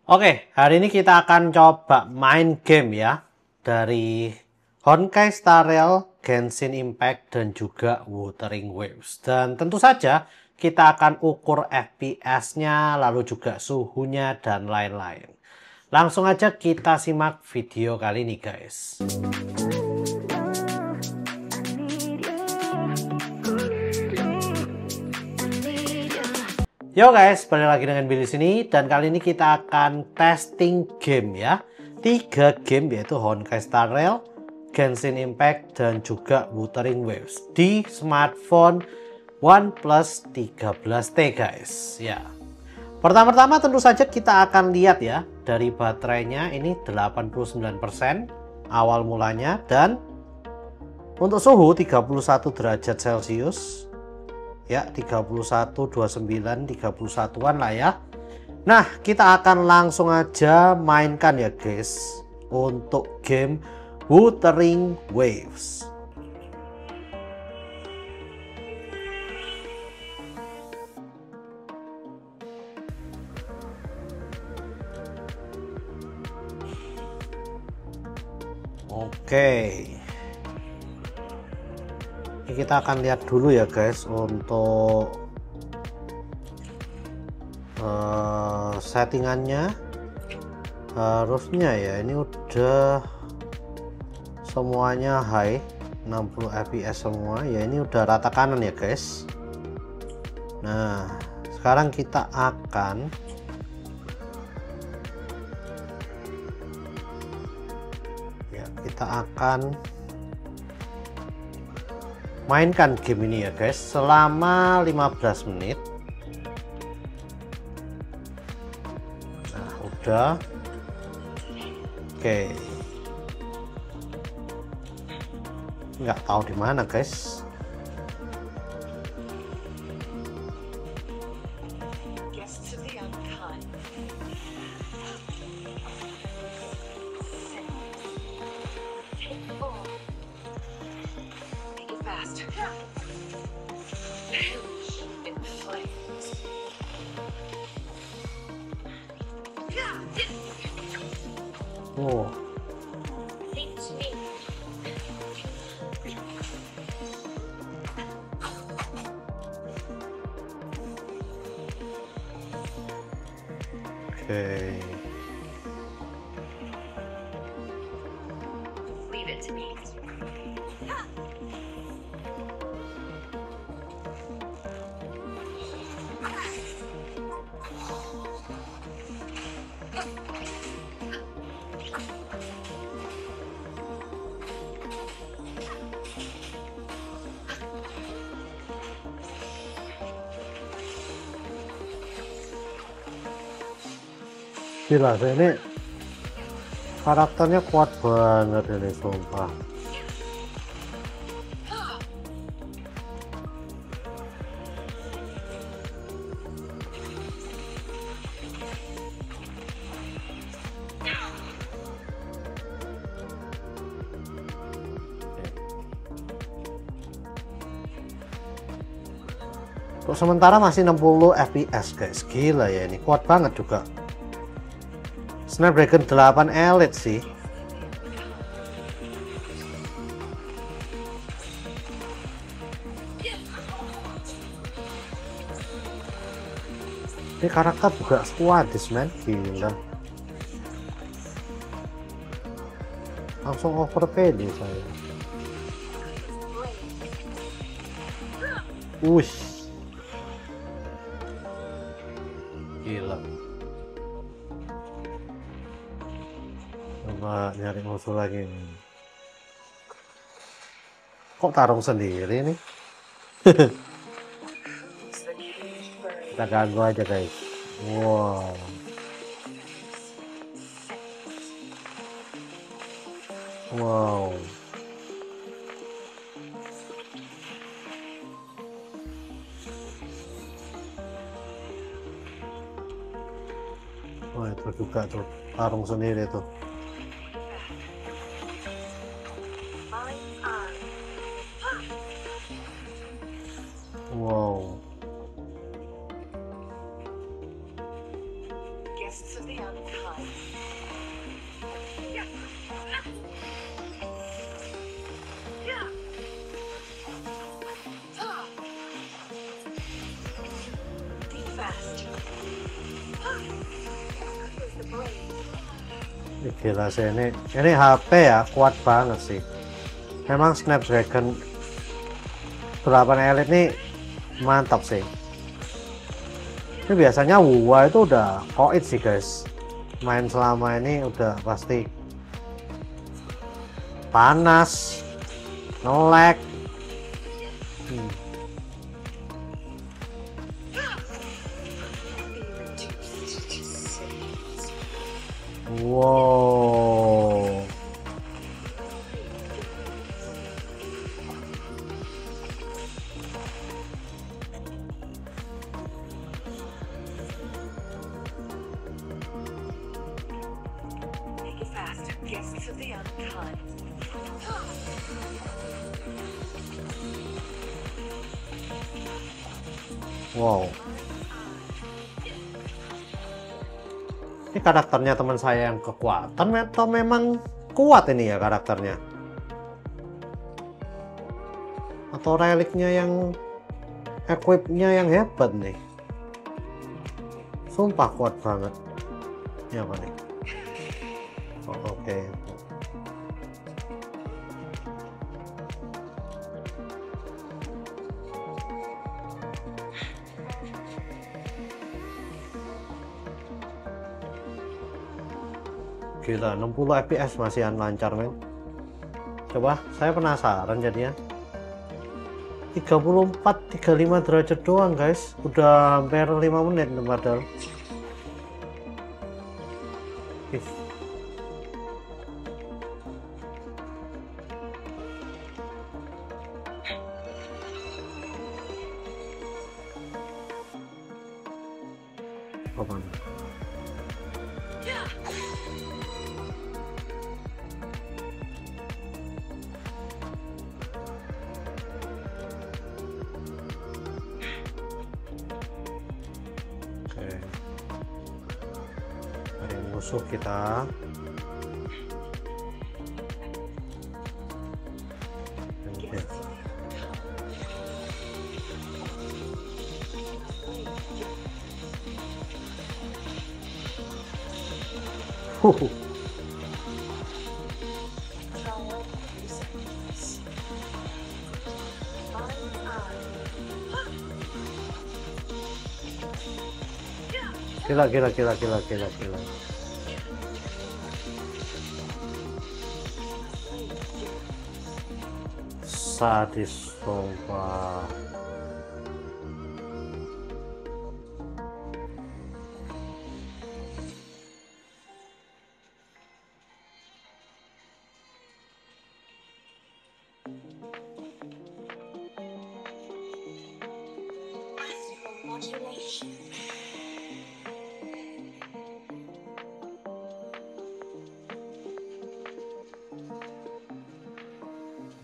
Oke, hari ini kita akan coba main game ya dari Honkai Star Rail, Genshin Impact, dan juga Wuthering Waves. Dan tentu saja kita akan ukur FPS-nya, lalu juga suhunya, dan lain-lain. Langsung aja kita simak video kali ini guys. Yo guys, balik lagi dengan Billy sini, dan kali ini kita akan testing game ya. 3 game yaitu Honkai Star Rail, Genshin Impact, dan juga Wuthering Waves di smartphone OnePlus 13T guys ya. Pertama-tama tentu saja kita akan lihat ya dari baterainya, ini 89% awal mulanya, dan untuk suhu 31 derajat Celcius. Ya 31, 29, 31an lah ya. Nah kita akan langsung aja mainkan ya guys untuk game Wuthering Waves. Oke, ini kita akan lihat dulu ya guys untuk settingannya. Harusnya ya ini udah semuanya high 60 fps semua ya, ini udah rata kanan ya guys. Nah sekarang kita akan mainkan game ini ya guys selama 15 menit. Nah udah. Oke, nggak tahu di mana guys. Oh. Okay. Leave it to me. Gila, ini karakternya kuat banget ini sumpah. Untuk sementara masih 60 fps guys, gila ya, ini kuat banget juga. Snapdragon 8 Elite sih. Ini karakter juga squadis man, gila. Langsung overpay saya. Wush. Gila. Coba nyari musuh lagi nih. Kok tarung sendiri nih? Kita ganggu aja guys. Wow. Wow. Wah itu juga tuh tarung sendiri tuh. Wow. Guests of the Gila sih ini HP ya kuat banget sih. Memang Snapdragon 8 Elite ini mantap sih. Ini biasanya WUA itu udah koit sih guys. Main selama ini udah pasti panas, nge-lag. Wow. Wow. Ini karakternya teman saya yang kekuatan atau memang kuat ini ya karakternya? Atau reliknya yang equipnya yang hebat nih? Sumpah kuat banget. Ini apa nih? Oh, oke. Gila, 60 fps masih lancar men. Coba, saya penasaran jadinya. 34-35 derajat doang guys. Udah hampir 5 menit padahal. Apa nih? Musuh kita. Gila. Sadis sumpah.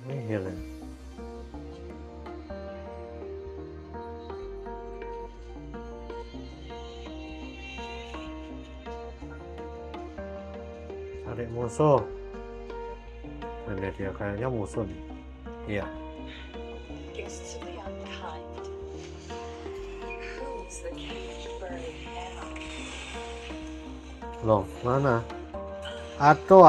Ini healing. Cari musuh. Ini dia kayaknya musuh nih. Iya. Loh, mana? Ato.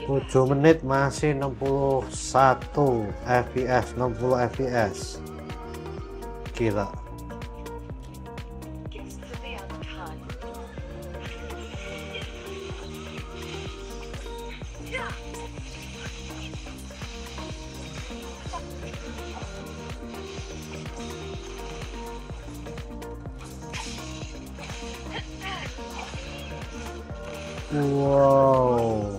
Tujuh menit masih 61 fps, 60 fps. Gila. Wow.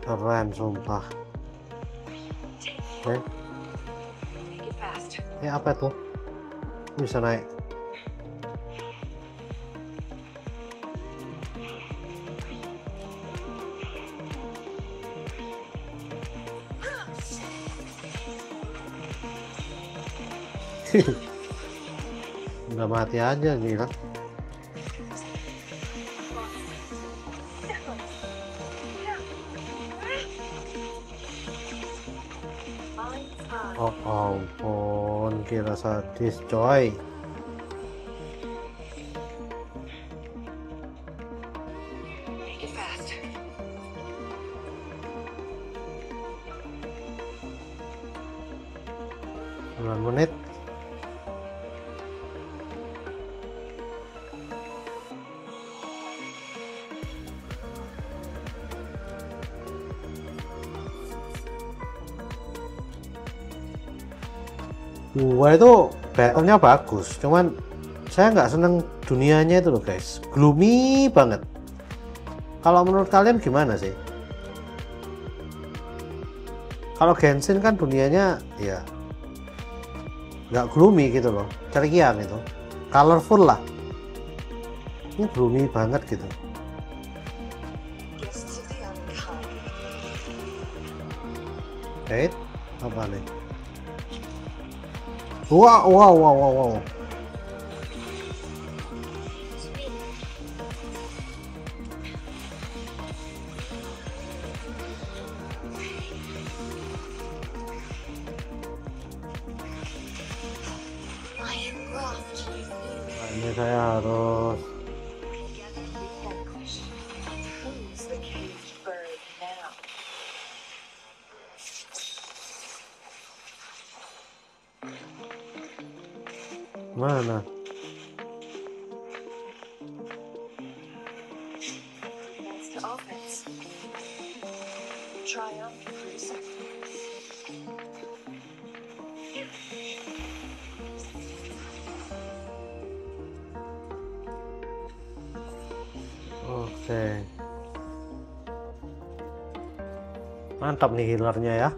Keren sumpah. Oke. Apa tuh? Bisa naik. Udah mati aja gila. Oh ampun, kira sadis coy. Menit. Gua itu battle-nya bagus, cuman saya nggak seneng dunianya itu loh guys, gloomy banget. Kalau menurut kalian gimana sih? Kalau Genshin kan dunianya ya nggak gloomy gitu loh, ceria gitu, colorful lah. Ini gloomy banget gitu. Apa nih? Wow. Ini saya harus mana? Oke. Mantap nih healernya ya.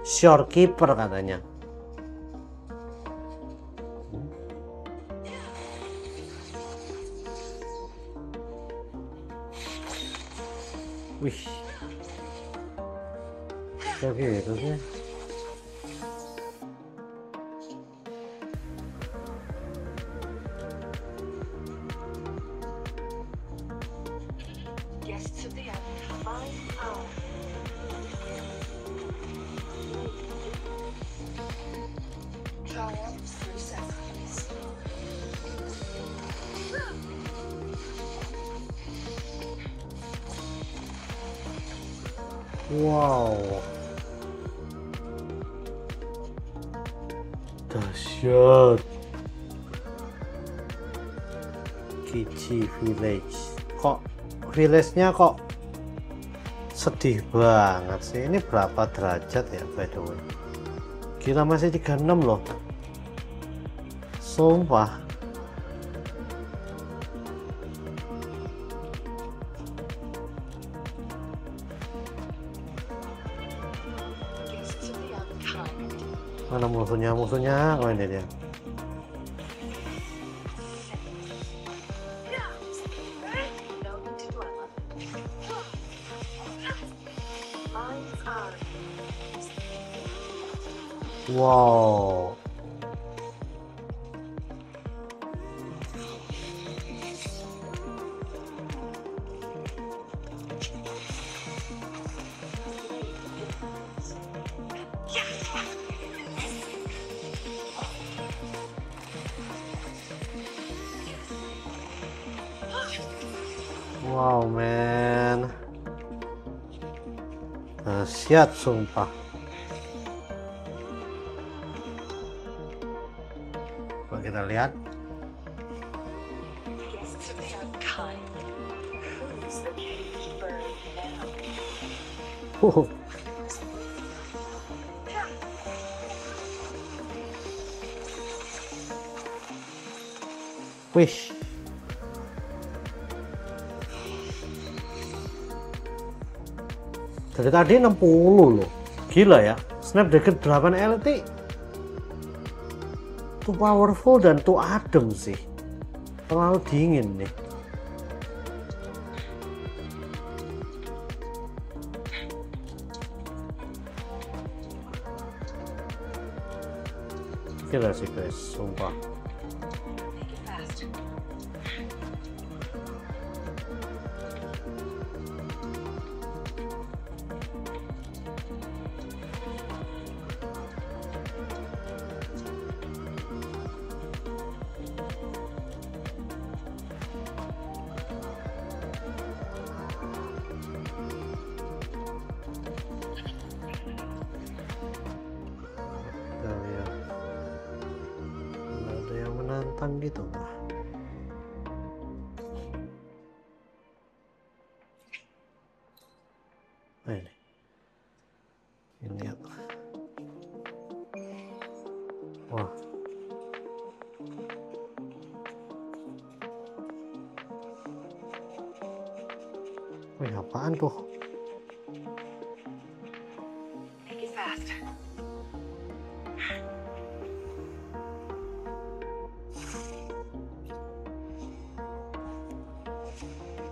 Shorekeeper katanya. Wih. Oke, gitu sih. Wow, dahsyat. Kichi Village. Kok village-nya kok sedih banget sih? Ini berapa derajat ya by the way? Gila, masih 36 loh. Sumpah. Mana musuhnya? Oh ini dia. Wow. Wow man, dahsyat sumpah. Coba kita lihat. Wih. Dari tadi 60 loh. Gila ya. Snapdragon 8 Elite tuh powerful dan tuh adem sih. Terlalu dingin nih. Gila sih guys, sumpah. Ada yang menantang gitu lah. Nah, ini lihat. Wah. Wih, apaan tuh?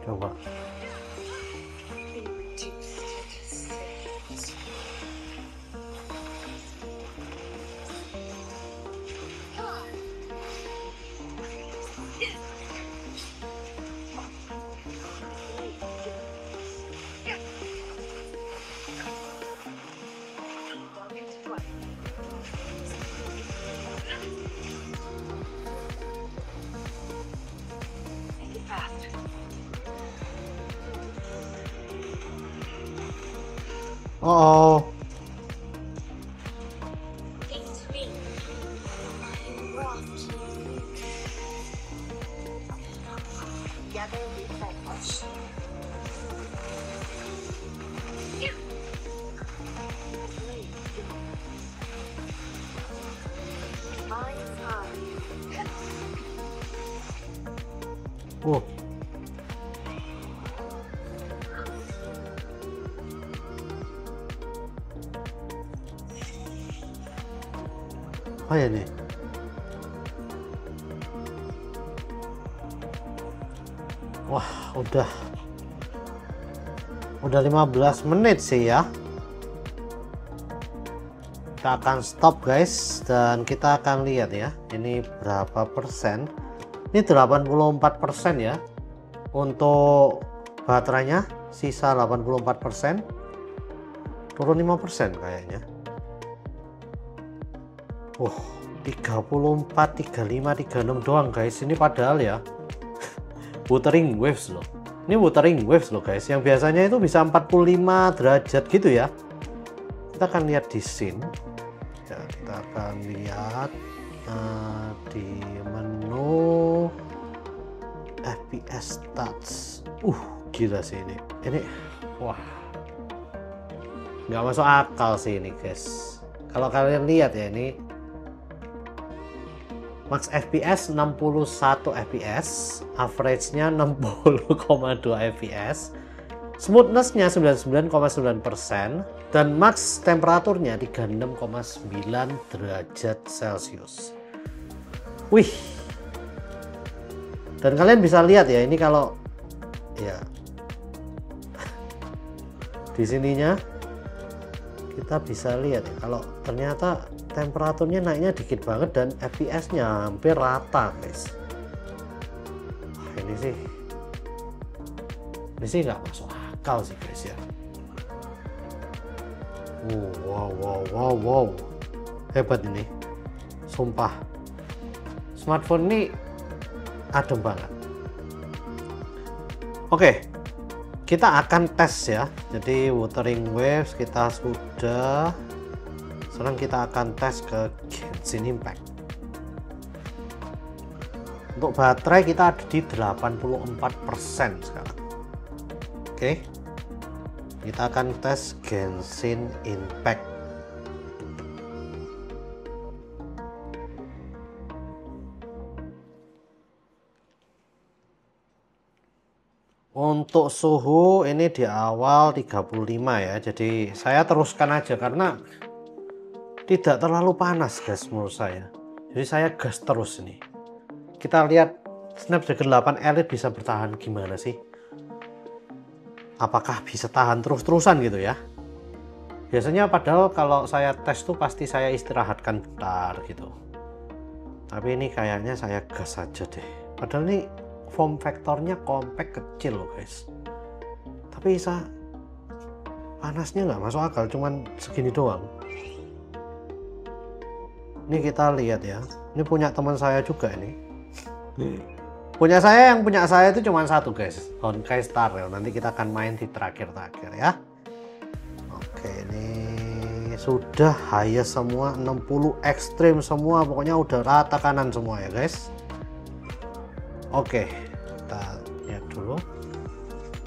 Coba. Oh, oh. Apa ya nih? Wah, udah 15 menit sih ya. Kita akan stop guys dan kita akan lihat ya, ini berapa persen. Ini 84% ya. Untuk baterainya sisa 84%. Turun 5% kayaknya. 34, 35, 36 doang guys. Ini padahal ya wuthering waves loh. Ini wuthering waves loh guys. Yang biasanya itu bisa 45 derajat gitu ya. Kita akan lihat di scene. Ya, kita akan lihat di menu FPS stats. Gila sih ini. Wah. Nggak masuk akal sih ini guys. Kalau kalian lihat ya, ini max FPS 61 fps, average-nya 60,2 fps, smoothness-nya 99,9%, dan max temperaturnya 36,9 derajat Celcius. Wih. Dan kalian bisa lihat ya, ini kalau ya di sininya kita bisa lihat ya, kalau ternyata temperaturnya naiknya dikit banget dan FPS-nya hampir rata guys. Ini sih nggak masuk akal sih guys ya. Wow, hebat ini, sumpah. Smartphone ini adem banget. Oke, kita akan tes ya. Jadi wuthering waves kita sudah. Sekarang kita akan tes ke Genshin Impact. Untuk baterai kita ada di 84% sekarang. Oke. Kita akan tes Genshin Impact. Untuk suhu ini di awal 35 ya, jadi saya teruskan aja karena tidak terlalu panas guys menurut saya. Jadi saya gas terus ini. Kita lihat Snapdragon 8 Elite bisa bertahan gimana sih? Apakah bisa tahan terus-terusan gitu ya? Biasanya padahal kalau saya tes tuh pasti saya istirahatkan bentar gitu. Tapi ini kayaknya saya gas aja deh. Padahal ini form factornya compact kecil loh guys. Tapi panasnya nggak masuk akal, cuman segini doang. Ini kita lihat ya. Ini punya teman saya juga ini. Punya saya, yang punya saya itu cuma satu guys, Honkai Star Rail. Nanti kita akan main di terakhir-terakhir ya. Oke, ini sudah highest semua, 60 ekstrim semua, pokoknya udah rata kanan semua ya guys. Oke, kita lihat dulu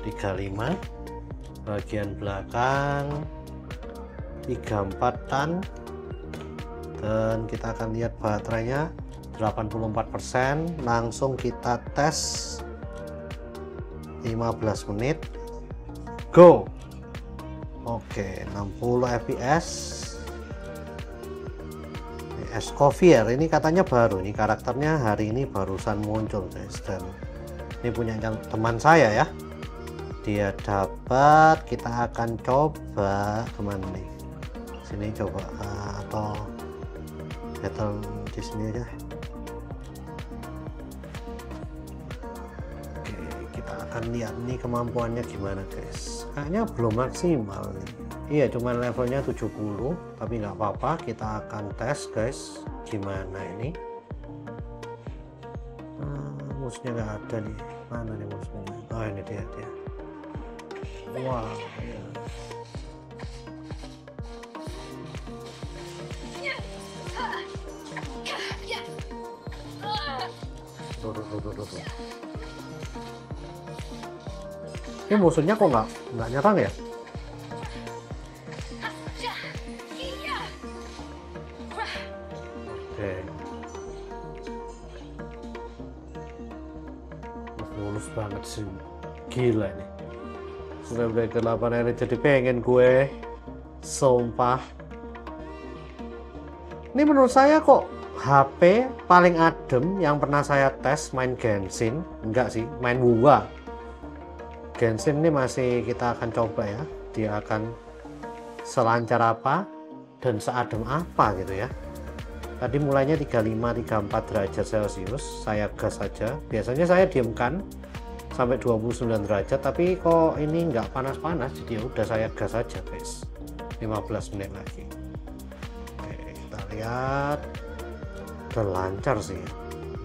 35 bagian belakang, 34 tan, dan kita akan lihat baterainya 84%. Langsung kita tes 15 menit, go. Oke, 60 fps. Escovier ini katanya baru, ini karakternya hari ini barusan muncul guys, dan ini punya teman saya ya. Dia dapat, kita akan coba kemana nih? Sini coba, atau battle di sini aja. Oke, kita akan lihat nih kemampuannya gimana guys. Kayaknya belum maksimal nih. Iya, cuman levelnya 70, tapi nggak apa-apa, kita akan tes guys gimana ini. Musuhnya nggak ada nih, mana nih musuhnya? Oh, ini dia. Wow ya. Tuh. Ini musuhnya kok nggak nyerang ya? Oke. Mulus banget sih, gila ini. Snapdragon 8 Elite jadi pengen gue, sumpah. Ini menurut saya kok HP paling adem yang pernah saya tes main Genshin. Enggak sih, main WoW. Genshin ini masih kita akan coba ya, dia akan selancar apa dan seadem apa gitu ya. Tadi mulainya 35-34 derajat Celcius, saya gas saja. Biasanya saya diamkan sampai 29 derajat, tapi kok ini nggak panas-panas, jadi udah saya gas saja guys. 15 menit lagi. Oke, kita lihat, udah lancar sih.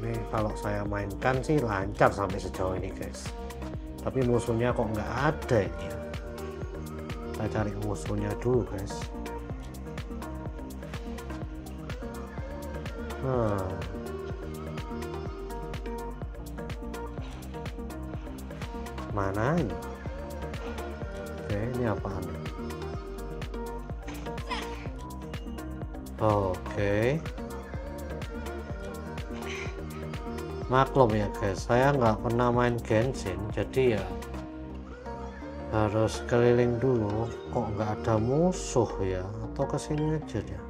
Ini kalau saya mainkan sih lancar sampai sejauh ini guys. Tapi musuhnya kok nggak ada ini ya. Kita cari musuhnya dulu guys. Mana ini? Oke, ini apaan? Oke. Maklum ya guys, saya nggak pernah main Genshin, jadi ya harus keliling dulu. Kok nggak ada musuh ya? Atau kesini aja ya?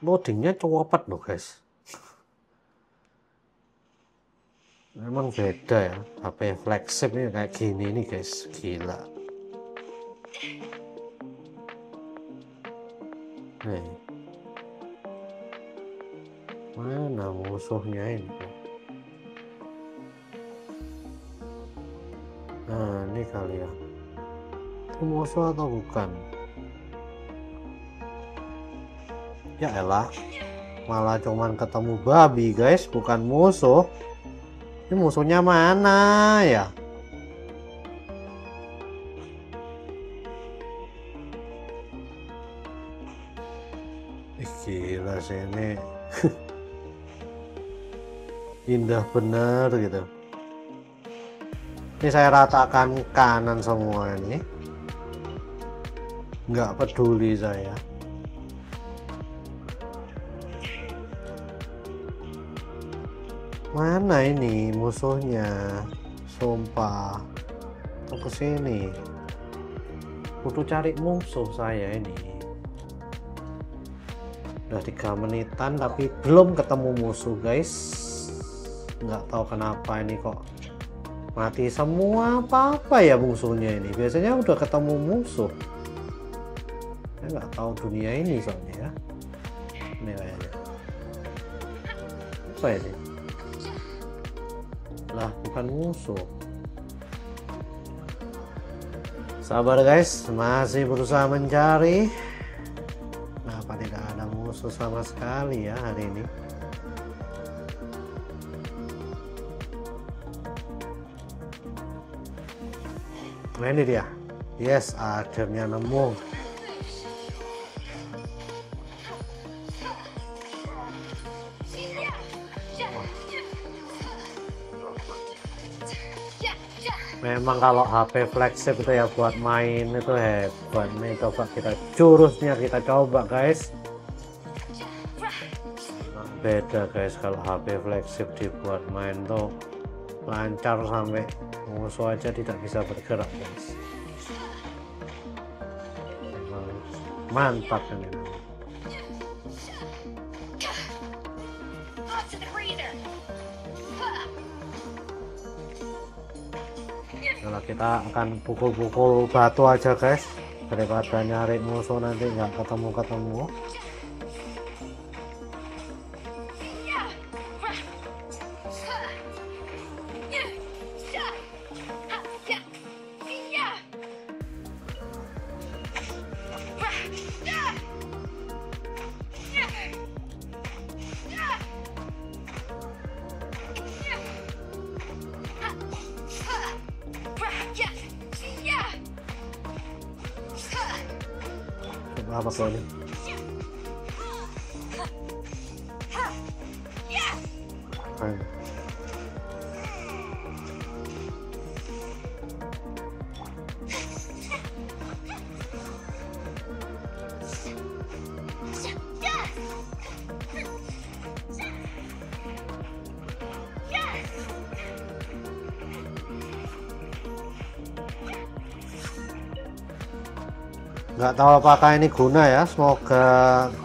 Loadingnya cepet loh guys. Memang beda ya, HP flagship ini kayak gini nih guys, gila. Nih, mana musuhnya ini? Nah, ini kali ya. Itu musuh atau bukan? Ya elah, malah cuman ketemu babi guys, bukan musuh. Ini musuhnya mana ya? Gila sih ini. Indah bener gitu. Ini saya ratakan kanan semua ini. Nggak peduli saya. Mana ini musuhnya? sumpah. Tuh kesini. Kudu cari musuh saya ini. Udah 3 menitan tapi belum ketemu musuh guys. Nggak tahu kenapa ini kok mati semua. Apa ya musuhnya ini? Biasanya udah ketemu musuh. Saya nggak tahu dunia ini soalnya ya. Ini kayaknya. Apa ini? Lah bukan musuh. Sabar guys, masih berusaha mencari. Kenapa tidak ada musuh sama sekali ya hari ini? Nah ini dia. Yes, akhirnya nemu. Memang kalau HP flagship itu ya buat main itu hebat nih. Coba kita jurusnya kita coba guys. Nah, beda guys kalau HP flagship dibuat main tuh lancar sampai musuh aja tidak bisa bergerak guys. Memang mantap ini. Kalau kita akan pukul-pukul batu aja guys, daripada nyari musuh nanti nggak ketemu-ketemu. Apa kau ini? Nggak tahu apakah ini guna ya. Semoga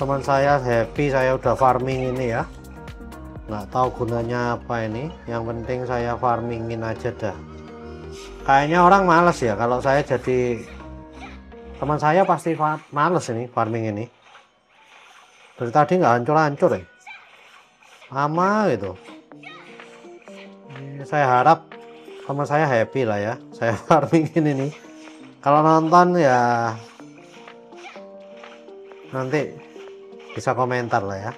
teman saya happy saya udah farming ini ya. Nggak tahu gunanya apa ini. Yang penting saya farmingin aja dah. Kayaknya orang males ya. Kalau saya jadi teman saya pasti males ini farming ini. Dari tadi nggak hancur-hancur ya. Lama gitu. Saya harap teman saya happy lah ya. Saya farmingin ini. Kalau nonton ya nanti bisa komentar lah ya.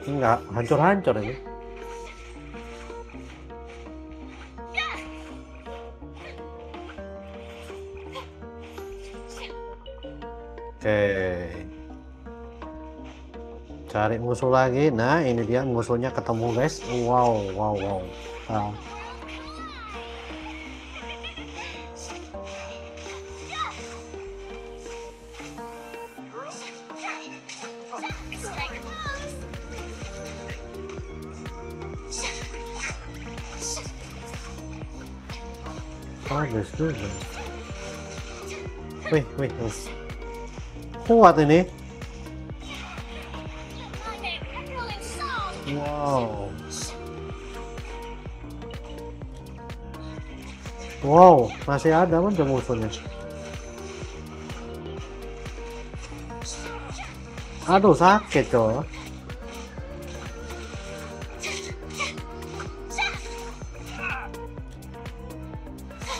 Enggak hancur-hancur ini. Oke. Cari musuh lagi. Nah, ini dia musuhnya ketemu guys. Wow. Nah. Bagus juga. Wih. Kuat ini. Wow, masih ada kan musuhnya. Aduh, sakit coy.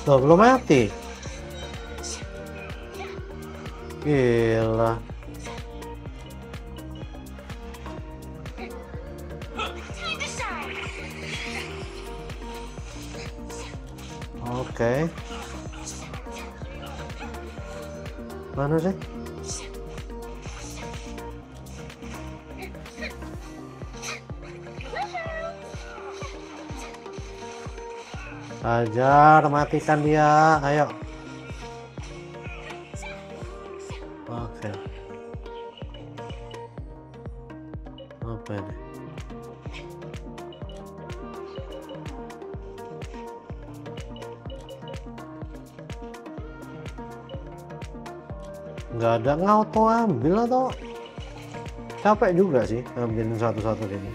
Tuh, belum mati. Gila. Oke. Mana sih? Ajar, matikan dia, ayo. Oke. Apa ini? nggak ada ngauto ambil atau capek juga sih ngambilin satu-satu gini.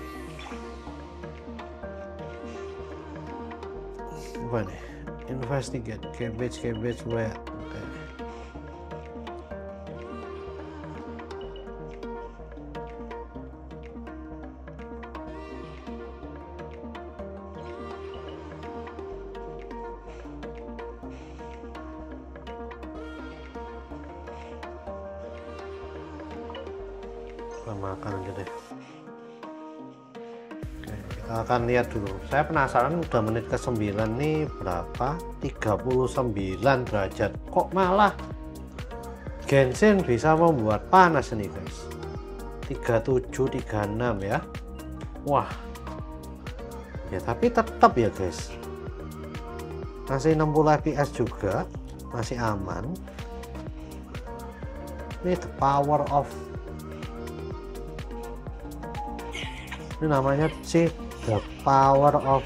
Apa nih? Investigate cabbage where. Oke. Kita makan aja deh. Oke, kita akan lihat dulu. Saya penasaran udah menit ke 9 nih berapa? 39 derajat. Kok malah Genshin bisa membuat panas nih guys. 37, 36 ya. Wah. Ya tapi tetap ya guys. Masih 60 fps juga, masih aman. Ini the power of, ini namanya sih the power of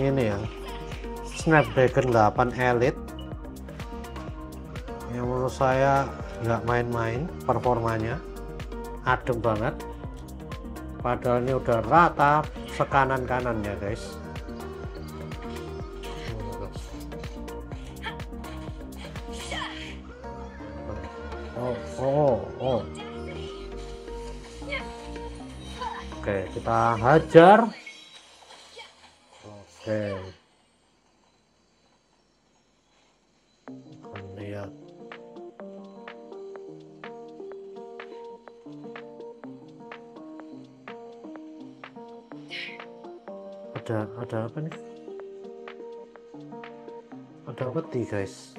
ini ya, Snapdragon 8 Elite yang menurut saya nggak main-main performanya, adem banget, padahal ini udah rata sekanan-kanan ya guys. Oh. Oke, kita hajar. Oke. Lihat. Ada apa nih? Ada peti guys.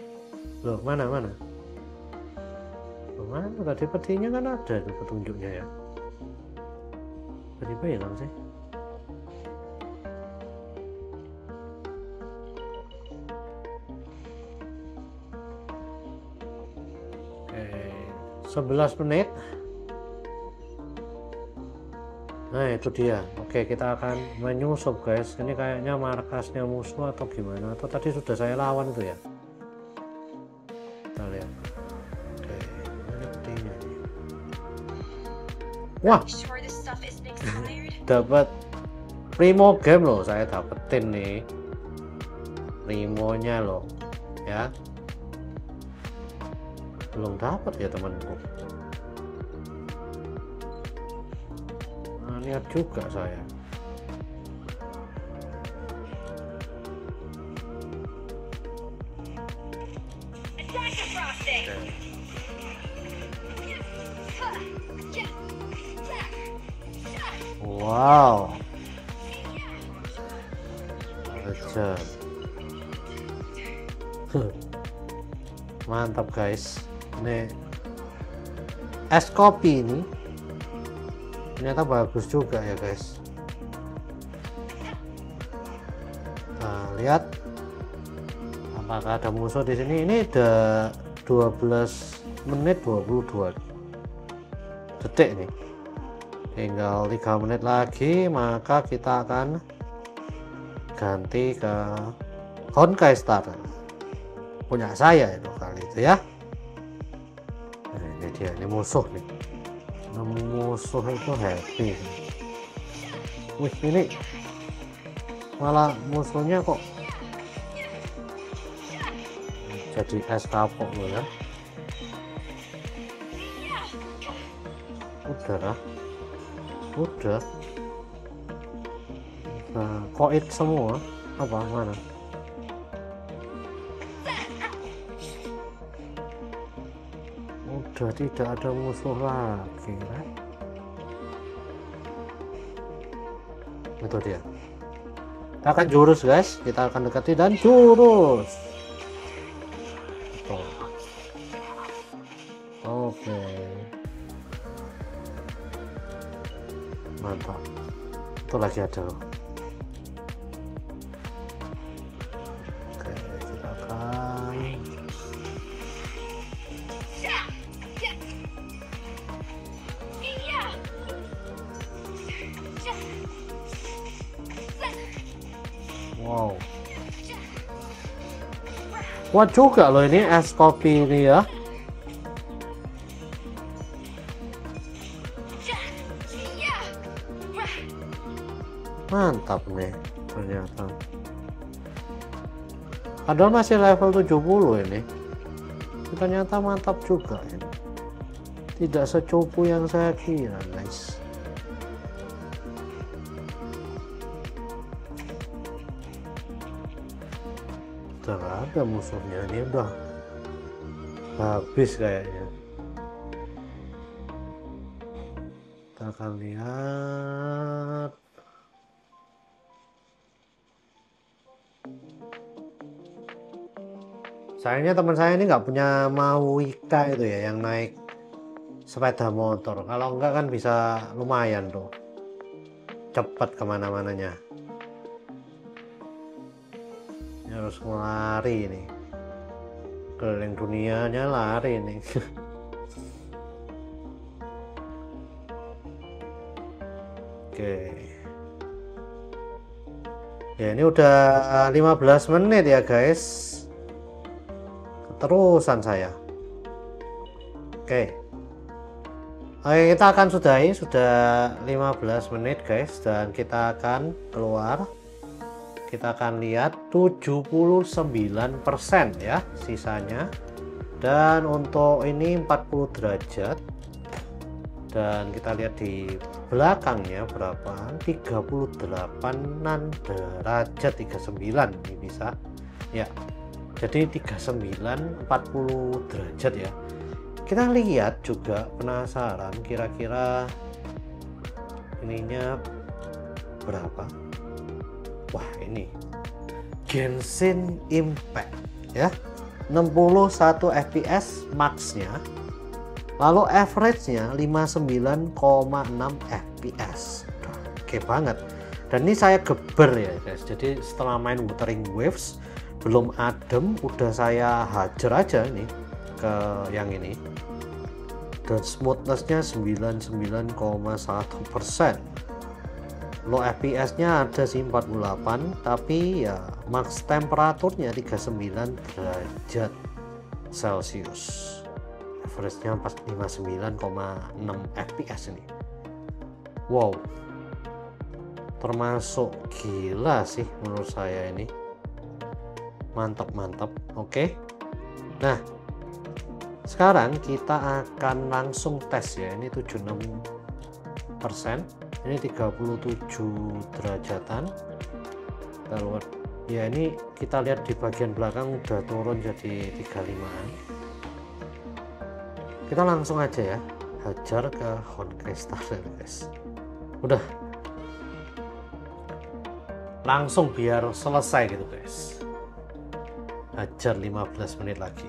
Loh, mana? Mana tadi petinya kan ada tuh petunjuknya ya. Tiba-tiba hilang sih. Oke, 11 menit. Nah itu dia. Oke, kita akan menyusup guys. Ini kayaknya markasnya musuh atau gimana, atau tadi sudah saya lawan itu ya. Kita lihat. Oke, ini petinya nih. Wah, dapat Primo game loh, saya dapetin nih Primonya loh ya. Belum dapat ya temanku. Nah, lihat juga saya. Wow, aja. Mantap guys. Nih es kopi ini ternyata bagus juga ya guys. Nah, lihat apakah ada musuh di sini. Ini udah 12 menit 22 detik nih. Tinggal 3 menit lagi, maka kita akan ganti ke Honkai Star punya saya itu kali itu ya. Nah, ini dia, ini musuh nih. Musuh itu happy. Wih, ini malah musuhnya kok jadi es kapok loh ya. Udah nah, koit semua apa mana. Udah tidak ada musuh lagi kan? Itu dia. Kita akan jurus guys, kita akan dekati dan jurus. Oke. Mantap. Itu lagi ada loh. Oke, kita akan wow. Kuat juga loh ini es kopi ini ya. Mantap nih ternyata. Padahal masih level 70 ini. Ternyata mantap juga ini. Tidak secupu yang saya kira, guys. Ada musuhnya, ini udah habis kayaknya. Kita akan lihat. Sayangnya teman saya ini nggak punya Mavica itu ya, yang naik sepeda motor. Kalau enggak kan bisa lumayan tuh, cepat kemana-mananya. Harus lari nih, keliling dunianya lari nih. Oke ya, ini udah 15 menit ya guys, keterusan saya. Oke, kita akan sudahi, sudah 15 menit guys, dan kita akan keluar. Kita akan lihat 79% ya sisanya, dan untuk ini 40 derajat, dan kita lihat di belakangnya berapa, 38an derajat, 39 ini bisa ya, jadi 39 40 derajat ya. Kita lihat juga, penasaran kira-kira ininya berapa. Wah, ini Genshin Impact ya, 61 fps maxnya, lalu average-nya 59,6 fps. Oke banget. Dan ini saya geber ya guys, jadi setelah main Wuthering Waves belum adem, udah saya hajar aja nih ke yang ini, dan smoothness-nya 99,1%. Low fps nya ada sih 48, tapi ya max temperaturnya 39 derajat Celcius, average nya 59,6 fps ini. Wow, termasuk gila sih menurut saya ini, mantap. Oke, nah sekarang kita akan langsung tes ya. Ini 76%, ini 37 derajatan. Kalau ya ini kita lihat di bagian belakang udah turun jadi 35an. Kita langsung aja ya hajar ke Honkai Star Rail guys. Udah langsung biar selesai gitu guys, hajar 15 menit lagi.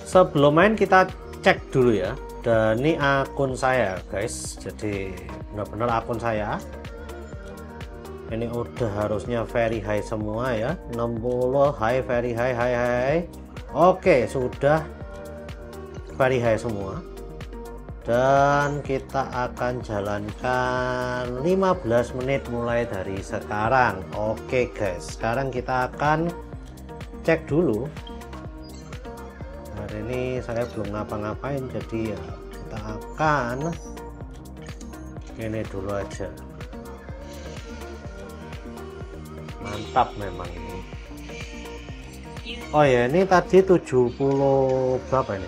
Sebelum main kita cek dulu ya, dan ini akun saya guys, jadi benar-benar akun saya ini udah harusnya very high semua ya, 60 high, very high. Oke, sudah very high semua, dan kita akan jalankan 15 menit mulai dari sekarang. Oke guys, sekarang kita akan cek dulu. Hari ini saya belum ngapa-ngapain, jadi ya kita akan ini dulu aja. Mantap memang ini. Oh ya, ini tadi 70 berapa ini,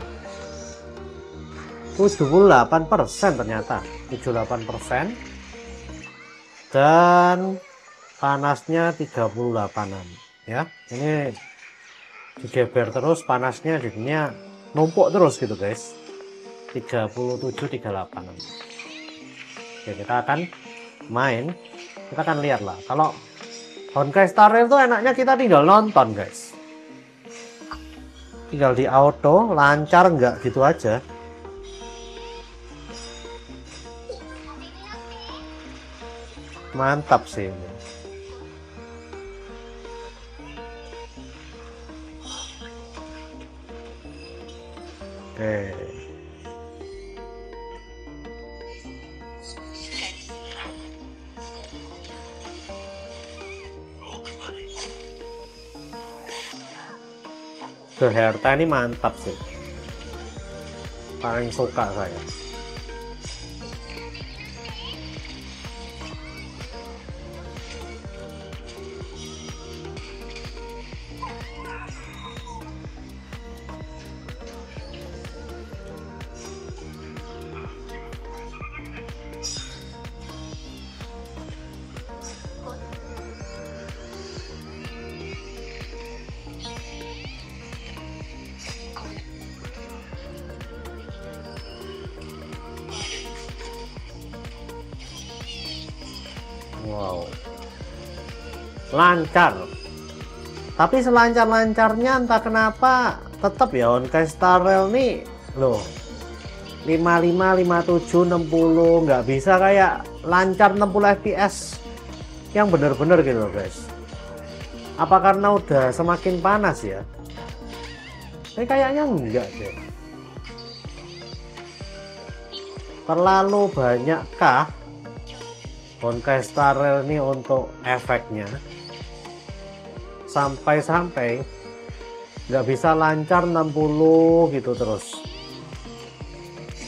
78% ternyata, 78%, dan panasnya 38an ya. Ini digeber terus, panasnya jadinya numpuk terus gitu guys, 37-38an. Oke, kita akan main, kita akan lihat lah. Kalau Honkai Star Rail itu enaknya kita tinggal nonton guys, tinggal di auto, lancar nggak gitu aja. Mantap sih ini. Oke. The Herta ini mantap sih, paling suka saya. Wow, lancar. Tapi selancar-lancarnya entah kenapa tetap ya Honkai Star Rail nih loh, 55, 57, 60 nggak bisa kayak lancar 60 fps yang bener-bener gitu loh guys. Apa karena udah semakin panas ya? Ini kayaknya enggak deh. Terlalu banyakkah Honkai Star Rail ini untuk efeknya sampai-sampai nggak bisa lancar 60 gitu terus.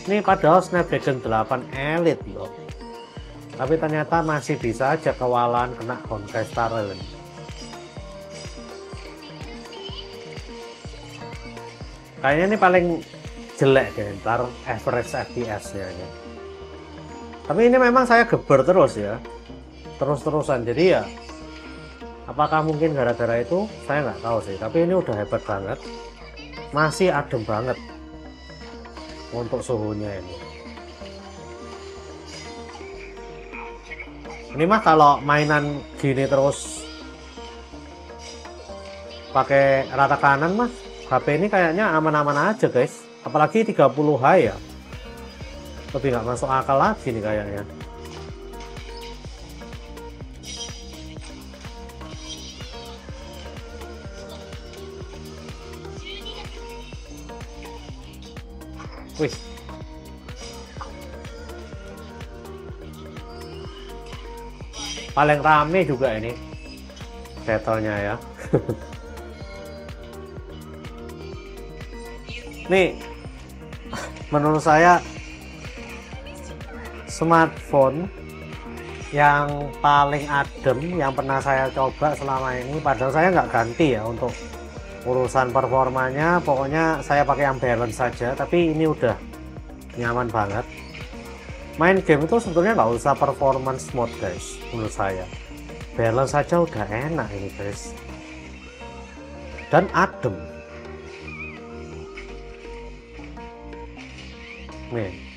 Ini padahal Snapdragon 8 Elite loh, tapi ternyata masih bisa aja kewalahan kena Honkai Star Rail ini. Kayaknya ini paling jelek deh ntar average FPS nya ini. Tapi ini memang saya geber terus ya, terus-terusan. Jadi ya, apakah mungkin gara-gara itu? Saya nggak tahu sih. Tapi ini udah hebat banget, masih adem banget untuk suhunya ini. Ini mah kalau mainan gini terus pakai rata kanan mah, HP ini kayaknya aman-aman aja guys. Apalagi 30H ya. Lebih nggak masuk akal lagi nih kayaknya. Wih, paling rame juga ini battle-nya ya. Nih, menurut saya smartphone yang paling adem yang pernah saya coba selama ini. Padahal saya nggak ganti ya untuk urusan performanya, pokoknya saya pakai yang balance saja. Tapi ini udah nyaman banget. Main game itu sebetulnya nggak usah performance mode guys, menurut saya. Balance saja udah enak ini guys, dan adem nih.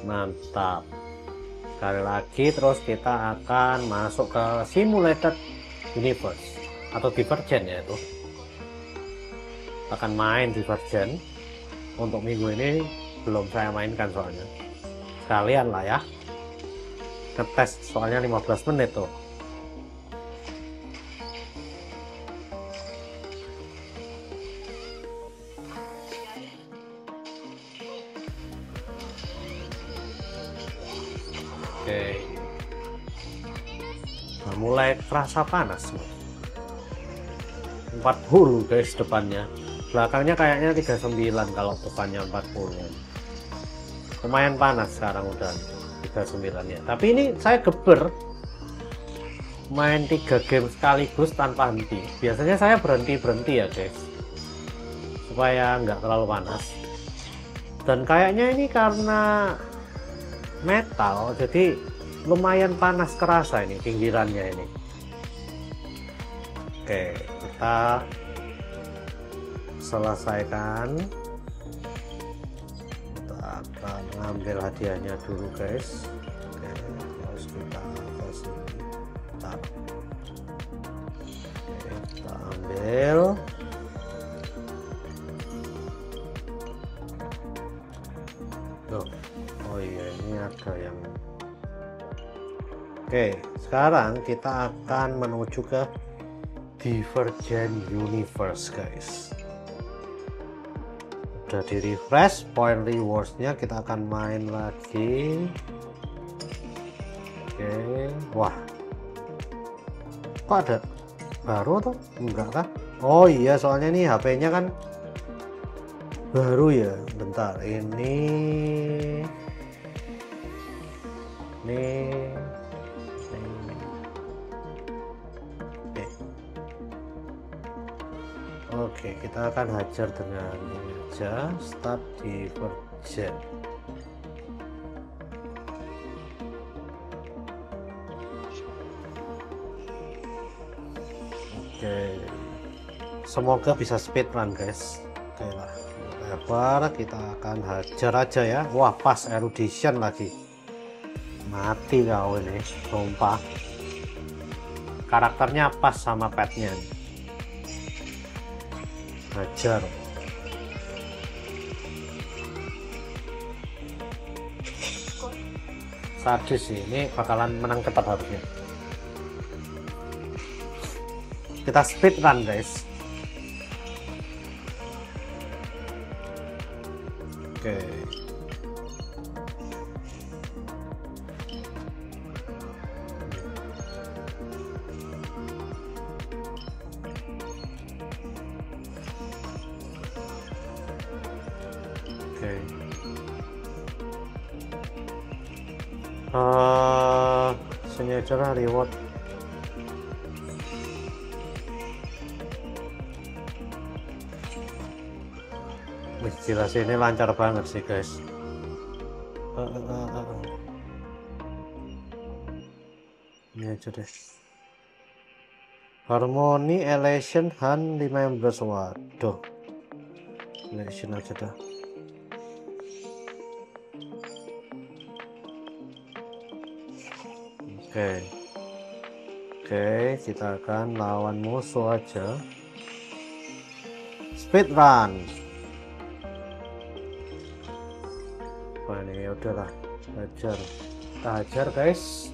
Mantap. Sekali lagi terus kita akan masuk ke Simulated Universe atau Divergent ya itu. Akan main Divergent. Untuk minggu ini belum saya mainkan soalnya. Sekalian lah ya. Ngetes soalnya 15 menit tuh. Oke. Nah, mulai terasa panas. 40 guys depannya. Belakangnya kayaknya 39 kalau depannya 40. Lumayan panas sekarang udah 39 ya. Tapi ini saya geber main 3 game sekaligus tanpa henti. Biasanya saya berhenti ya guys, supaya nggak terlalu panas. Dan kayaknya ini karena metal jadi lumayan panas kerasa ini pinggirannya ini. Oke, kita selesaikan. Kita akan ngambil hadiahnya dulu guys. Oke, terus kita ke sini. Bentar. Oke, kita ambil. Loh, oh iya ini ada yang. Oke, sekarang kita akan menuju ke Divergent Universe guys. Udah di refresh point rewards-nya, kita akan main lagi. Oke, wah, kok ada baru tuh? Enggak kah? Oh iya, soalnya nih HP-nya kan baru ya. Bentar, ini Oke, kita akan hajar dengan ini aja, start Divergent. Oke, semoga bisa speedrun guys. Oke lah, whatever, kita akan hajar aja ya. Wah, pas erudition lagi. Mati kau ini, sumpah. Karakternya pas sama petnya. Hajar. Sadis sih, ini bakalan menang ketat harusnya. Kita speed run guys. Oke. Sini aja lah reward. Wih, gila sih, ini lancar banget sih guys. Ini aja deh. Harmony Elation Han 15. Waduh, Elation aja dah. Oke, kita akan lawan musuh aja. Speed run. Wah, ini udahlah, hajar. Kita hajar guys.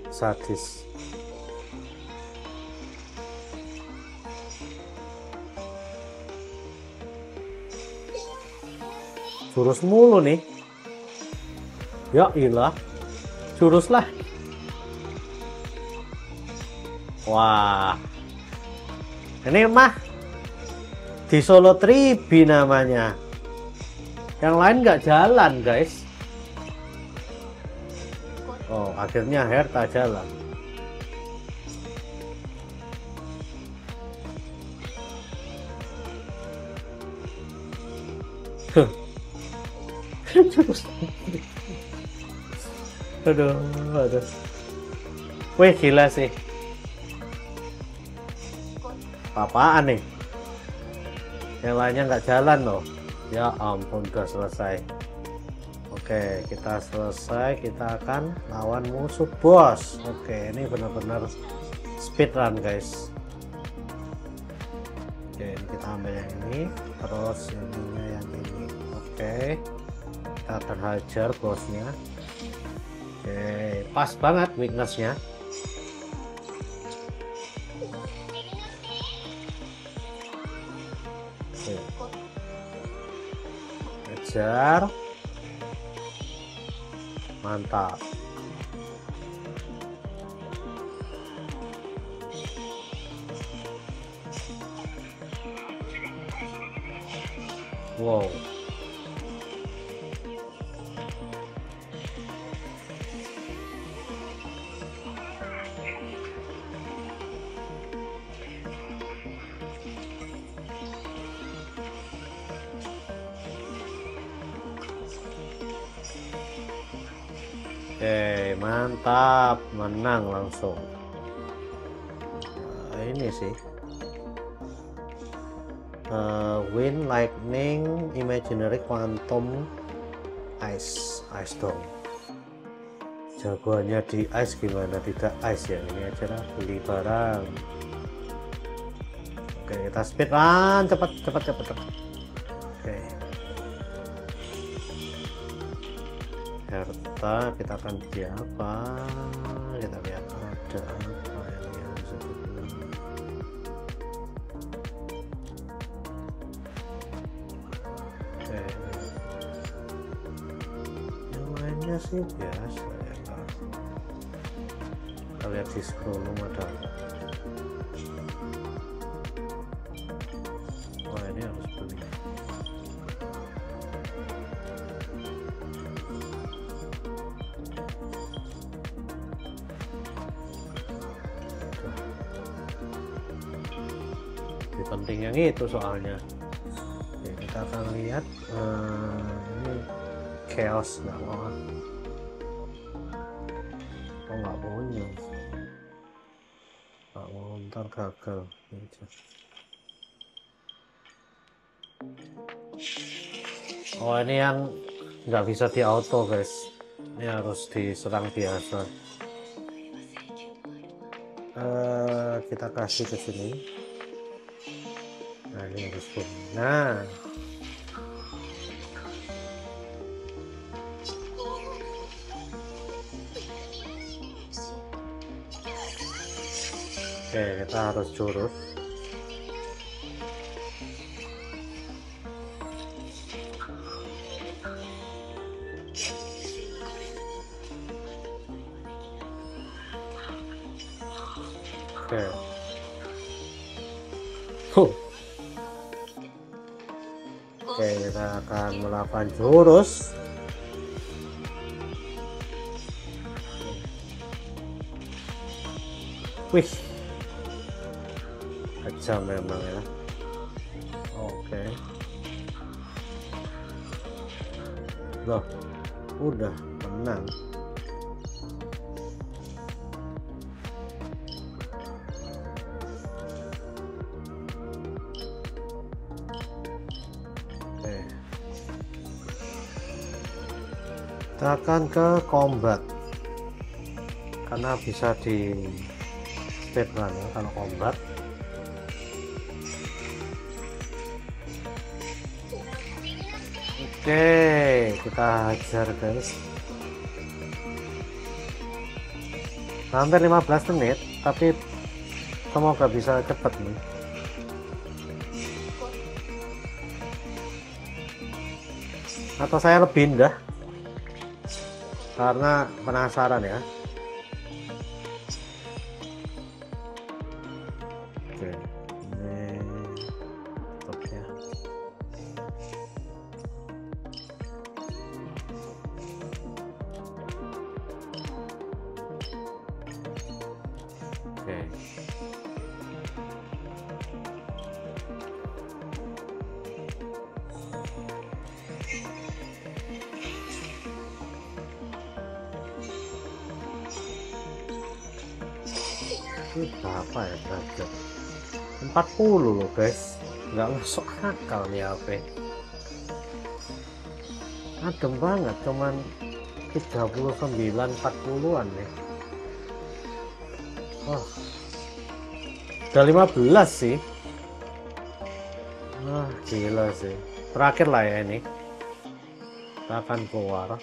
Sadis. Jurus mulu nih. Ya ilah, jurus lah. Wah, ini mah di Solo Tribi namanya. Yang lain nggak jalan guys. Oh, akhirnya Herta jalan. Aduh. Wih, gila sih. Apaan nih? Yang lainnya nggak jalan loh. Ya ampun, udah selesai. Oke, kita selesai. Kita akan lawan musuh bos. Oke, ini benar-benar speedrun guys. Oke, kita ambil yang ini, terus ininya yang ini. Oke, kita akan hajar bosnya. Oke, pas banget weaknessnya. Oke, hajar. Mantap. Wow. Oke, mantap, menang langsung. Nah, ini sih Wind, Lightning, Imaginary, Quantum, Ice dong. Jagoannya di ice gimana tidak ice ya, ini aja lah, beli barang. Oke, kita speed run, cepat. Oke, harta kita akan di apa, kita lihat ada apa yang bisa dibilang. Oke, yang lainnya sih biasa ya. Kita lihat di scroll ada apa. Wah, ini harus beli. Lebih penting yang itu soalnya. Oke, kita akan lihat ini chaos nggak mau. Oh, nggak punya. Nggak mau, ntar gagal. Oh, ini yang nggak bisa di auto guys, ini harus diserang biasa. Kita kasih ke sini. Nah, ini harus pun. Nah, oke, kita harus jurus. Oke. Oke, kita akan melakukan jurus. Wih, kejam memang ya. Oke. Loh, udah menang. Kita akan ke combat karena bisa di speedrun ya kalau combat. Oke, kita hajar guys. Hampir 15 menit, tapi semoga bisa cepet nih. Atau saya lebih indah karena penasaran ya. Oke, ini stop ya. Oke. Ini berapa ya derajat? 40 loh guys, nggak masuk akal nih HP. Adem banget, cuman 39 40-an nih. Wah, udah 15 sih. Wah, gila sih. Terakhir lah ya ini, kita akan keluar.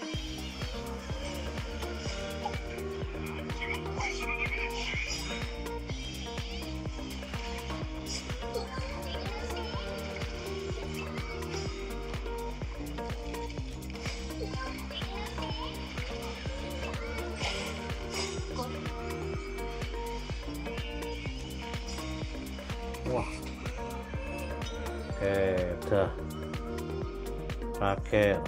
Wah, oke, udah terakhir.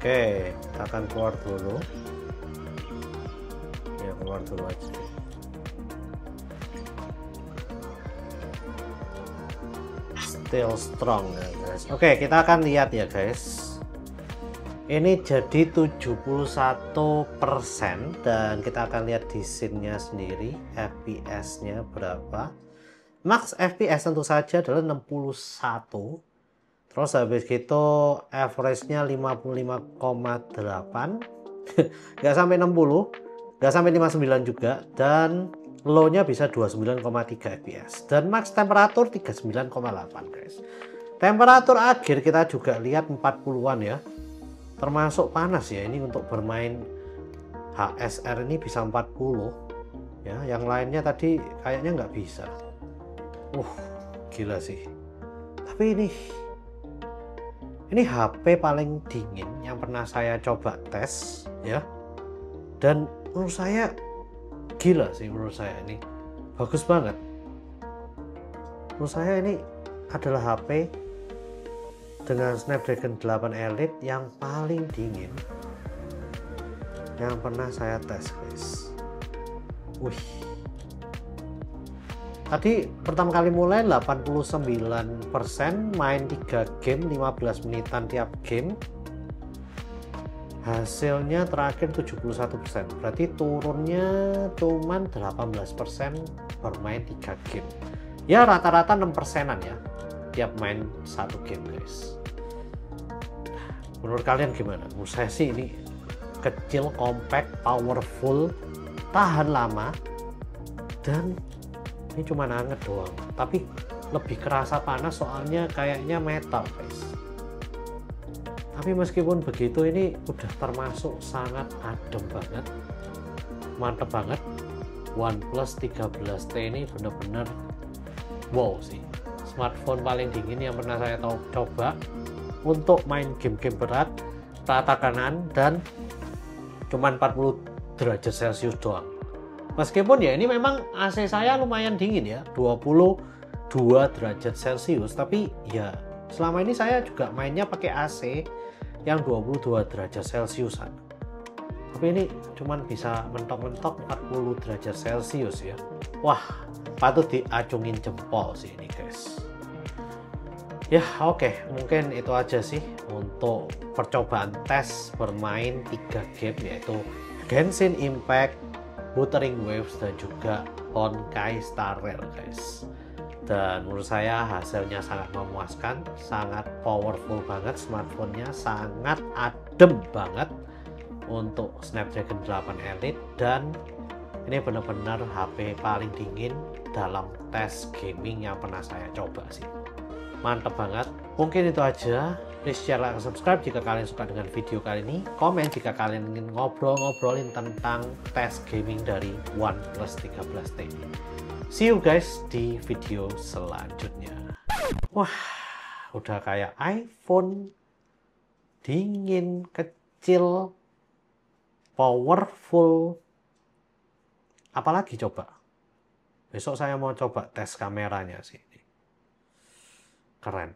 Oke, kita akan keluar dulu ya, keluar dulu aja. still strong ya guys. Oke, kita akan lihat ya guys. Ini jadi 71% dan kita akan lihat di scene-nya sendiri FPS-nya berapa. Max FPS tentu saja adalah 61. Terus habis itu average-nya 55,8. Nggak sampai 60, nggak sampai 59 juga, dan low-nya bisa 29,3 fps dan max temperatur 39,8 guys. Temperatur akhir kita juga lihat 40-an ya, termasuk panas ya. Ini untuk bermain HSR ini bisa 40 ya, yang lainnya tadi kayaknya nggak bisa. Gila sih. Tapi ini HP paling dingin yang pernah saya coba tes ya, dan menurut saya gila sih. Menurut saya ini bagus banget. Menurut saya ini adalah HP dengan Snapdragon 8 Elite yang paling dingin yang pernah saya tes guys. Tadi pertama kali mulai 89%, main 3 game 15 menitan tiap game. Hasilnya terakhir 71%, berarti turunnya cuman 18% bermain 3 game. Ya rata-rata 6%-an ya tiap main 1 game guys. Menurut kalian gimana? Menurut saya sih ini kecil, compact, powerful, tahan lama, dan ini cuma anget doang, tapi lebih kerasa panas soalnya kayaknya metal guys. Tapi meskipun begitu ini udah termasuk sangat adem banget, mantep banget. OnePlus 13T ini bener-bener wow sih, smartphone paling dingin yang pernah saya coba untuk main game-game berat, rata kanan, dan cuma 40 derajat Celcius doang. Meskipun ya ini memang AC saya lumayan dingin ya, 22 derajat Celcius, tapi ya selama ini saya juga mainnya pakai AC yang 22 derajat Celciusan. Tapi ini cuman bisa mentok-mentok 40 derajat Celcius ya. Wah, patut diacungin jempol sih ini guys. Ya oke, mungkin itu aja sih untuk percobaan tes bermain 3 game, yaitu Genshin Impact, Wuthering Waves, dan juga Honkai Star Rail guys. Dan menurut saya hasilnya sangat memuaskan, sangat powerful banget smartphone-nya, sangat adem banget untuk Snapdragon 8 Elite, dan ini benar-benar HP paling dingin dalam tes gaming yang pernah saya coba sih. Mantep banget. Mungkin itu aja. Please share, like, subscribe jika kalian suka dengan video kali ini. Komen jika kalian ingin ngobrolin tentang tes gaming dari OnePlus 13T ini. See you guys di video selanjutnya. Wah, udah kayak iPhone. Dingin, kecil, powerful. Apalagi coba? Besok saya mau coba tes kameranya sih. Keren.